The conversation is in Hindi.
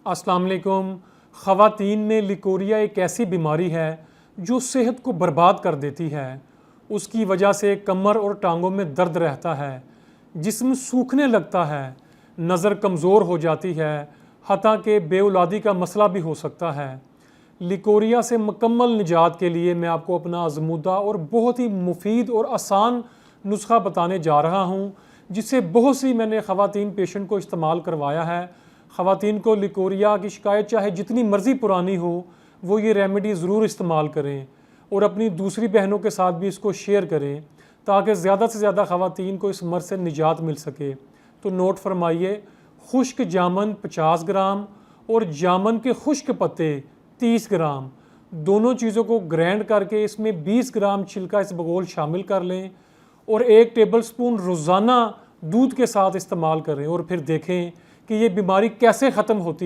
अस्सलाम वालेकुम। ख़वातीन में लिकोरिया एक ऐसी बीमारी है जो सेहत को बर्बाद कर देती है। उसकी वजह से कमर और टांगों में दर्द रहता है, जिस्म सूखने लगता है, नज़र कमज़ोर हो जाती है, हत्ता कि बेऔलादी का मसला भी हो सकता है। लिकोरिया से मुकम्मल निजात के लिए मैं आपको अपना आज़मूदा और बहुत ही मुफीद और आसान नुस्खा बताने जा रहा हूँ, जिससे बहुत सी मैंने ख़वातीन पेशेंट को इस्तेमाल करवाया है। ख़वातीन को लिकोरिया की शिकायत चाहे जितनी मर्ज़ी पुरानी हो, वो ये रेमेडी ज़रूर इस्तेमाल करें और अपनी दूसरी बहनों के साथ भी इसको शेयर करें, ताकि ज़्यादा से ज़्यादा ख़वातीन को इस मर्ज़ से निजात मिल सके। तो नोट फरमाइए, खुश्क जामन 50 ग्राम और जामन के खुश्क पत्ते 30 ग्राम, दोनों चीज़ों को ग्राइंड करके इसमें 20 ग्राम छिलका इसबगोल शामिल कर लें और 1 टेबलस्पून रोज़ाना दूध के साथ इस्तेमाल करें और फिर देखें कि ये बीमारी कैसे ख़त्म होती है।